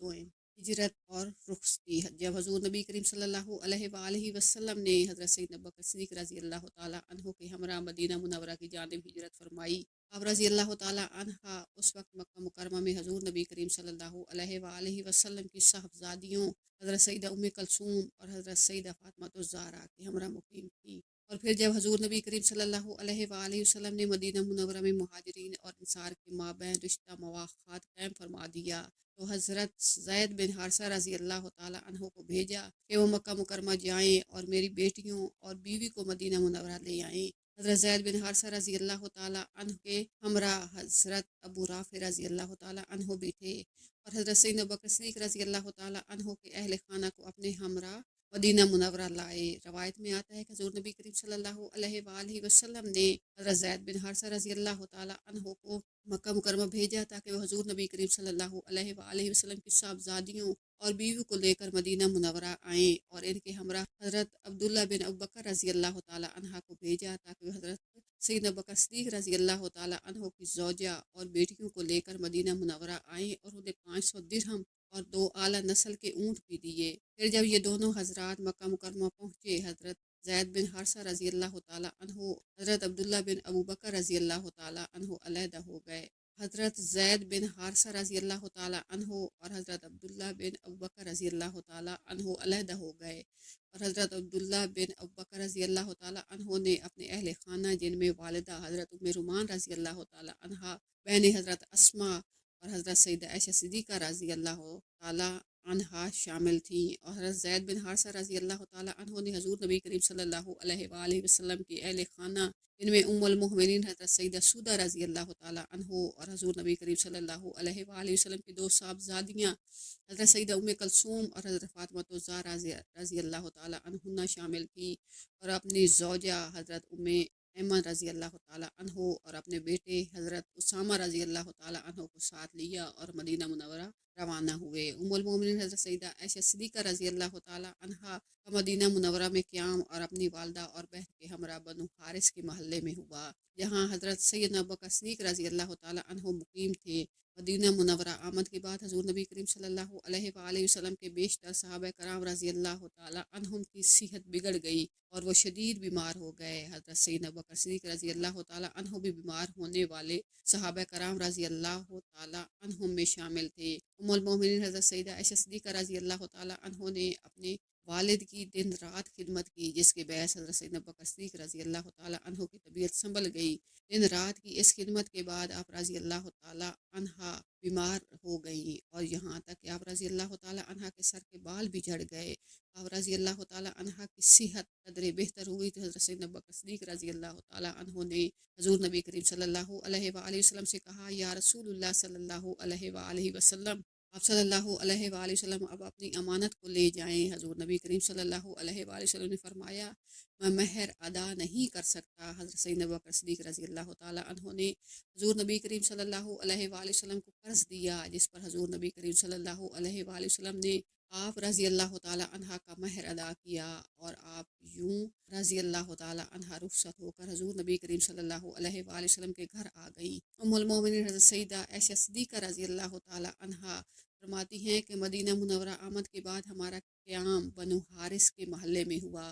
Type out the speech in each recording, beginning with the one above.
2। ہجرت اور رخصتی۔ جب حضور نبی کریم صلی اللہ علیہ وآلہ وسلم نے حضرت سیدنا ابو بکر صدیق رضی اللہ تعالیٰ عنہ کے ہمراہ مدینہ منورہ کی جانب ہجرت فرمائی۔ آپ رضی اللہ تعالیٰ عنہ اس وقت مکہ مکرمہ میں حضور نبی کریم صلی اللہ علیہ وآلہ وسلم کی صاحبزادیوں حضرت سیدہ ام کلثوم اور حضرت سیدہ فاطمہ الزہرا کے ہمراہ مقیم تھی۔ اور پھر جب حضور نبی کریم صلی اللہ علیہ وآلہ وسلم نے مدینہ منورہ میں مہاجرین اور انصار کے مابین رشتہ مواخات قائم فرما دیا، تو حضرت زید بن حارثہ رضی اللہ تعالیٰ عنہ کو بھیجا کہ وہ مکہ مکرمہ جائیں اور میری بیٹیوں اور بیوی کو مدینہ منورہ لے آئیں۔ حضرت زید بن حارثہ رضی اللہ تعالیٰ عنہ کے ہمراہ حضرت ابو رافع رضی اللہ تعالیٰ عنہ بھی تھے، اور حضرت سیدنا ابو بکر صدیق رضی اللہ تعالیٰ عنہ کے اہل خانہ کو اپنے ہمراہ مدینہ منورہ لائے۔ روایت میں آتا ہے کہ حضور نبی کریم صلی اللہ علیہ وآلہ وسلم نے حضرت زید بن حارثہ رضی اللہ تعالیٰ عنہ کو مکہ مکرمہ بھیجا تاکہ وہ حضور نبی کریم صلی اللہ علیہ وآلہ وسلم کی صاحبزادیوں اور بیوی کو لے کر مدینہ منورہ آئیں، اور ان کے ہمراہ حضرت عبداللہ بن ابو بکر رضی اللہ تعالیٰ عنہ کو بھیجا تاکہ وہ حضرت سیدنا ابو بکر صدیق رضی اللہ تعالیٰ عنہ کی زوجہ اور بیٹیوں کو لے کر مدینہ منورہ آئیں، اور انہیں 500 درہم اور 2 اعلیٰ نسل کے اونٹ بھی دیے۔ پھر جب یہ دونوں حضرات مکہ مکرمہ پہنچے، حضرت زید بن حارثہ رضی اللہ تعالیٰ عنہ حضرت عبداللہ بن ابو بکر رضی اللہ تعالیٰ عنہ علیحدہ ہو گئے۔ حضرت زید بن حارثہ رضی اللہ تعالیٰ عنہ اور حضرت عبداللہ بن ابو بکر رضی اللہ تعالیٰ عنہ علیحدہ ہو گئے، اور حضرت عبداللہ بن ابو بکر رضی اللہ تعالیٰ عنہ نے اپنے اہل خانہ جن میں والدہ حضرت ام رومان رضی اللہ تعالیٰ عنہ، بہن حضرت اسماء اور حضرت سیدہ عائشہ صدیقہ رضی اللہ تعالیٰ عنہا شامل تھیں، اور حضرت زید بن حارثہ رضی اللہ تعالیٰ عنہ نے حضور نبی کریم صلی اللہ علیہ وآلہ وسلم کے اہل خانہ جن میں ام المؤمنین حضرت سیدہ سودہ رضی اللہ تعالیٰ عنہ اور حضور نبی کریم صلی اللہ علیہ وآلہ وسلم کی 2 صاحبزادیاں حضرت سیدہ ام کلثوم اور حضرت فاطمہ الزہرا رضی اللہ تعالیٰ عنہن شامل تھیں، اور اپنی زوجہ حضرت ام ایمن رضی اللہ تعالیٰ عنہ اور اپنے بیٹے حضرت اسامہ رضی اللہ تعالیٰ عنہ کو ساتھ لیا اور مدینہ منورہ روانہ ہوئے۔ ام المؤمنین حضرت سیدہ عائشہ صدیقہ رضی اللہ تعالیٰ عنہا کا مدینہ منورہ میں قیام اور اپنی والدہ اور بہن کے ہمراہ بنو حارث کے محلے میں ہوا، جہاں حضرت سیدنا ابو بکر صدیق رضی اللہ تعالیٰ عنہ مقیم تھے۔ مدینہ منورہ آمد کے بعد حضور نبی کریم صلی اللہ علیہ وآلہ وسلم کے بیشتر صحابہ کرام رضی اللہ تعالیٰ عنہم کی صحت بگڑ گئی اور وہ شدید بیمار ہو گئے۔ حضرت سیدنا ابو بکر صدیق رضی اللہ تعالیٰ عنہ بھی بیمار ہونے والے صحابہ کرام رضی اللہ تعالیٰ عنہم میں شامل تھے۔ ام المؤمنین حضرت سیدہ عائشہ صدیقہ رضی اللہ تعالیٰ عنہ نے اپنے والد کی دن رات خدمت کی، جس کے باعث حضرت سیدنا ابو بکر صدیق رضی اللہ تعالیٰ عنہ کی طبیعت سنبھل گئی۔ دن رات کی اس خدمت کے بعد آپ رضی اللہ تعالیٰ عنہ بیمار ہو گئیں، اور یہاں تک کہ آپ رضی اللہ تعالیٰ عنہ کے سر کے بال بھی جھڑ گئے۔ آپ رضی اللہ تعالیٰ عنہ کی صحت قدرے بہتر ہوئی تو حضرت سیدنا ابو بکر صدیق رضی اللہ تعالیٰ عنہ نے حضور نبی کریم صلی اللہ علیہ وآلہ وسلم سے کہا، یا رسول اللہ صلی اللہ علیہ وآلہ وسلم، آپ صلی اللہ علیہ وآلہ وسلم اب اپنی امانت کو لے جائیں۔ حضور نبی کریم صلی اللہ علیہ وآلہ وسلم نے فرمایا، میں مہر ادا نہیں کر سکتا۔ حضرت سیدنا ابو بکر صدیق رضی اللہ تعالیٰ عنہ نے حضور نبی کریم صلی اللہ علیہ وآلہ وسلم کو قرض دیا، جس پر حضور نبی کریم صلی اللہ علیہ وآلہ وسلم نے آپ رضی اللہ تعالیٰ عنہ کا مہر ادا کیا، اور آپ یوں رضی اللہ تعالیٰ عنہ رخصت ہو کر حضور نبی کریم صلی اللہ علیہ وآلہ وسلم کے گھر آ گئیں۔ ام المؤمنین حضرت سیدہ عائشہ صدیقہ رضی اللہ تعالیٰ عنہ فرماتی ہیں کہ مدینہ منورہ آمد کے بعد ہمارا قیام بنو حارث کے محلے میں ہوا۔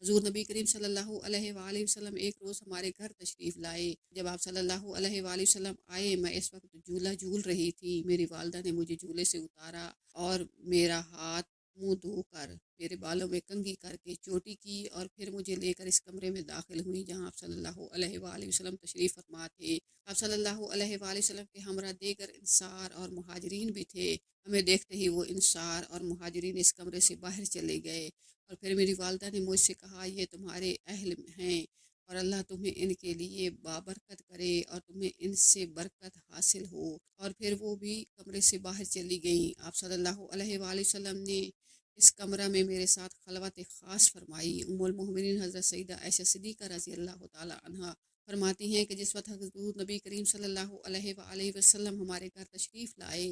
حضور نبی کریم صلی اللہ علیہ وآلہ وسلم ایک روز ہمارے گھر تشریف لائے۔ جب آپ صلی اللہ علیہ وآلہ وسلم آئے، میں اس وقت جھولا جھول رہی تھی۔ میری والدہ نے مجھے جھولے سے اتارا اور میرا ہاتھ منہ دھو کر میرے بالوں میں کنگھی کر کے چوٹی کی، اور پھر مجھے لے کر اس کمرے میں داخل ہوئی جہاں آپ صلی اللہ علیہ وآلہ وسلم تشریف فرما تھے۔ آپ صلی اللہ علیہ وآلہ وسلم کے ہمراہ دیگر انصار اور مہاجرین بھی تھے۔ ہمیں دیکھتے ہی وہ انصار اور مہاجرین اس کمرے سے باہر چلے گئے، اور پھر میری والدہ نے مجھ سے کہا، یہ تمہارے اہل ہیں اور اللہ تمہیں ان کے لیے بابرکت کرے اور تمہیں ان سے برکت حاصل ہو۔ اور پھر وہ بھی کمرے سے باہر چلی گئیں۔ آپ صلی اللہ علیہ وآلہ وسلم نے اس کمرہ میں میرے ساتھ خلوت خاص فرمائی۔ ام المؤمنین حضرت سیدہ عائشہ صدیقہ رضی اللہ تعالیٰ عنہ فرماتی ہیں کہ جس وقت حضور نبی کریم صلی اللہ علیہ وآلہ وسلم ہمارے گھر تشریف لائے،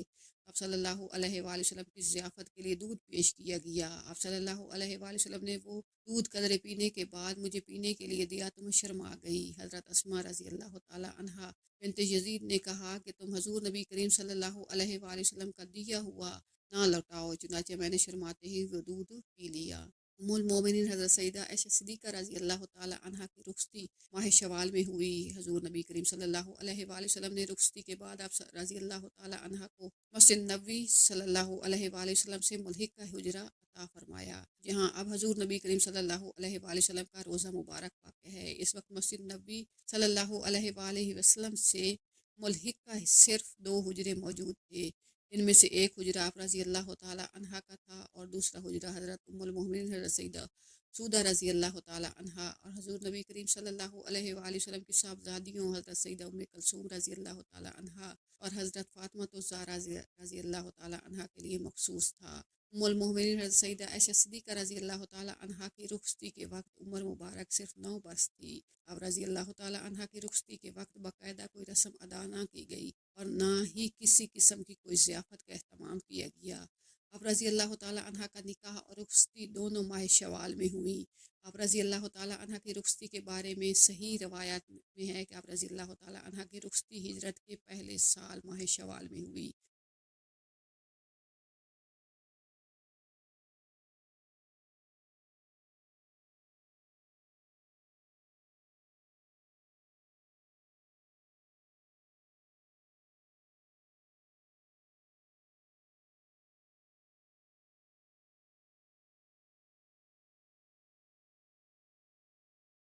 آپ صلی اللہ علیہ وآلہ وسلم کی ضیافت کے لیے دودھ پیش کیا گیا۔ آپ صلی اللہ علیہ وآلہ وسلم نے وہ دودھ قدرے پینے کے بعد مجھے پینے کے لیے دیا تو میں شرما گئی۔ حضرت اسماء رضی اللہ تعالیٰ عنہ بنت یزید نے کہا کہ تم حضور نبی کریم صلی اللہ علیہ وآلہ وسلم کا دیا ہوا نہ لوٹاؤ، چنانچہ میں نے شرماتے ہی وہ دودھ پی لیا۔ ام المومنین حضرت سیدہ عائشہ صدیقہ رضی اللہ تعالی عنہا کی رخصتی ماہ شوال میں ہوئی۔ حضور نبی کریم صلی اللہ علیہ وآلہ وسلم نے رخصتی کے بعد آپ رضی اللہ تعالی عنہا کو مسجد نبوی صلی اللہ علیہ وآلہ وسلم سے ملحق کا حجرہ عطا فرمایا، جہاں اب حضور نبی کریم صلی اللہ علیہ وآلہ وسلم کا روزہ مبارک واقع ہے۔ اس وقت مسجد نبوی صلی اللہ علیہ وآلہ وسلم سے ملحق کا صرف 2 حجرے موجود تھے۔ ان میں سے ایک حجرہ آپ رضی اللہ تعالی عنہا کا تھا اور دوسرا حجرہ حضرت ام المؤمنین حضرت سیدہ سودہ رضی اللہ تعالی عنہا اور حضور نبی کریم صلی اللہ علیہ وآلہ وسلم کی صاحبزادیوں حضرت سیدہ ام کلثوم رضی اللہ تعالی عنہا اور حضرت فاطمہ الزہرا رضی اللہ تعالی عنہا کے لیے مخصوص تھا۔ ام المؤمنین حضرت سیدہ عائشہ صدیقہ رضی اللہ تعالی عنہا کی رخصتی کے وقت عمر مبارک صرف 9 برس تھی۔ اب رضی اللہ تعالی عنہا کی رخصتی کے وقت باقاعدہ کوئی رسم ادا نہ کی گئی اور نہ ہی کسی قسم کی کوئی ضیافت کا اہتمام کیا گیا۔ اب رضی اللہ تعالی عنہا کا نکاح اور رخصتی دونوں ماہ شوال میں ہوئی۔ اب رضی اللہ تعالی عنہا کی رخصتی کے بارے میں صحیح روایات میں ہے کہ اب رضی اللہ تعالی عنہا کی رخصتی ہجرت کے پہلے سال ماہ شوال میں ہوئی۔